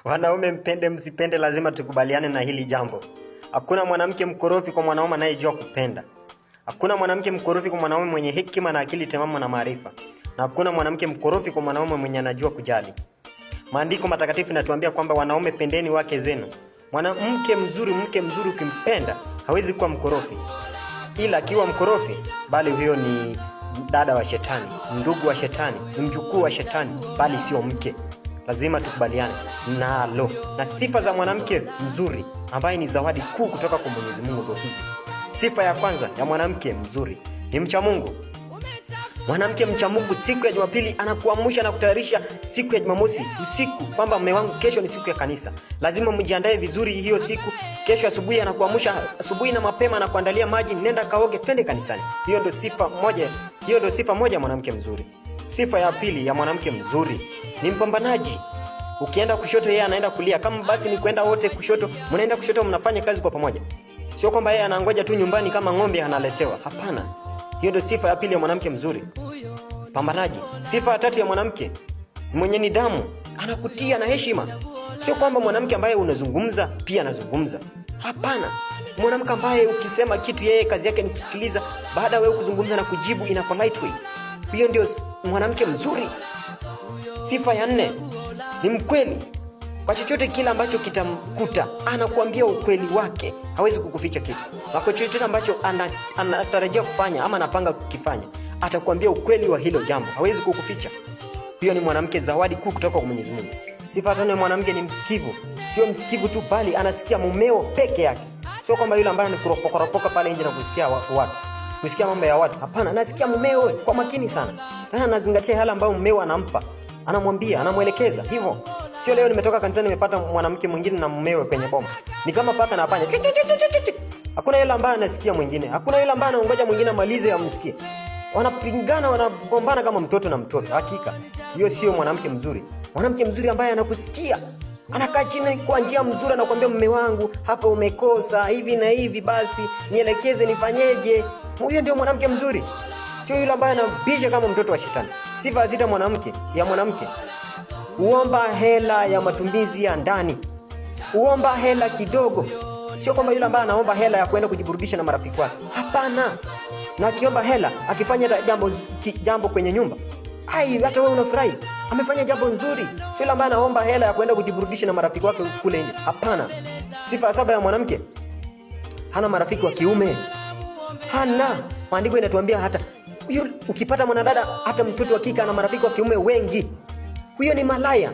Wanaume mpende msipende, lazima tukubaliane na hili jambo. Hakuna mwanamke mkorofi kwa mwanaume anayejua kupenda. Hakuna mwanamke mkorofi kwa mwanaume mwenye hekima na akili timamu na maarifa. Na hakuna mwanamke mkorofi kwa mwanaume mwenye anajua kujali. Maandiko matakatifu yanatuambia kwamba wanaume, pendeni wake zenu. Mwanamke mzuri, mke mzuri ukimpenda, hawezi kuwa mkorofi. Ila akiwa mkorofi, bali huyo ni dada wa shetani, ndugu wa shetani, mjukuu wa shetani, bali sio mke. Lazima tukubaliane nalo. Na sifa za mwanamke mzuri ambaye ni zawadi kuu kutoka kwa Mwenyezi Mungu ndio hizi. Sifa ya kwanza ya mwanamke mzuri ni mcha Mungu. Mwanamke mcha Mungu siku ya Jumapili anakuamsha na kutayarisha siku ya Jumamosi usiku kwamba mume wangu, kesho ni siku ya kanisa. Lazima mjiandae vizuri hiyo siku. Kesho asubuhi anakuamsha asubuhi na mapema na kuandalia maji, nenda kaoge, twende kanisani. Hiyo ndio sifa moja ya mwanamke mzuri. Sifa ya pili ya mwanamke mzuri ni mpambanaji. Ukienda kushoto yeye anaenda kulia. Kama basi ni kwenda wote kushoto, mnaenda kushoto, mnafanya kazi kwa pamoja. Sio kwamba yeye anangoja tu nyumbani kama ng'ombe analetewa. Hapana. Hiyo ndio sifa ya pili ya mwanamke mzuri. Pambanaji. Sifa ya tatu ya mwanamke mwenye nidhamu, anakutia na heshima. Sio kwamba mwanamke ambaye unazungumza pia anazungumza. Hapana. Mwanamke ambaye ukisema kitu yeye kazi yake ni kusikiliza, baada wewe kuzungumza na kujibu in a polite way. Hiyo ndio mwanamke mzuri. Sifa ya nne ni mkweli. Kwa chochote kile ambacho kitamkuta, anakuambia ukweli wake. Hawezi kukuficha kitu. Na kwa chochote ambacho anatarajia kufanya ama anapanga kukifanya, atakwambia ukweli wa hilo jambo. Hawezi kukuficha. Hiyo ni mwanamke zawadi kuu kutoka kwa Mwenyezi Mungu. Sifa ya tano ya mwanamke ni msikivu. Sio msikivu tu, bali anasikia mumeo peke yake. Sio kwamba yule ambaye anakuropoka pale nje na kusikia watu. Kusikia mambo ya watu. Hapana, anasikia mumeo kwa makini sana. Na anazingatia yale ambayo mumeo anampa. Anamwambia, anamuelekeza. Hivyo sio leo nimetoka kanisani nimepata mwanamke mwingine na mumewe penye bomba. Ni kama paka na panya. Hakuna yule ambaye anasikia mwingine. Hakuna yule ambaye anaongoja mwingine amalize amsikie. Wanapingana, wanagombana kama mtoto na mtoto. Hakika hiyo sio mwanamke mzuri. Mwanamke mzuri ambaye anakusikia. Anakaa chini kwa njia mzuri, anakuambia mume wangu, hapa umekosa, hivi na hivi, basi nielekeze nifanyeje. Huyo ndio mwanamke mzuri. Sio yule ambaye anabisha kama mtoto wa shetani. Sifa ya sita ya mwanamke. Uomba hela ya matumizi ya ndani. Uomba hela kidogo. Sio kwamba yule ambaye anaomba hela ya kwenda kujiburudisha na marafiki wake. Hapana. Na akiomba hela, akifanya jambo kwenye nyumba, hata wewe unafurahi. Amefanya jambo nzuri. Sio yule ambaye anaomba hela ya kwenda kujiburudisha na marafiki wake kule nje. Hapana. Sifa ya saba ya mwanamke, hana marafiki wa kiume. Hana. Maandiko inatuambia hata ukipata mwanadada, hata mtoto wa kike ana marafiki wa kiume wengi. Huyo ni malaya.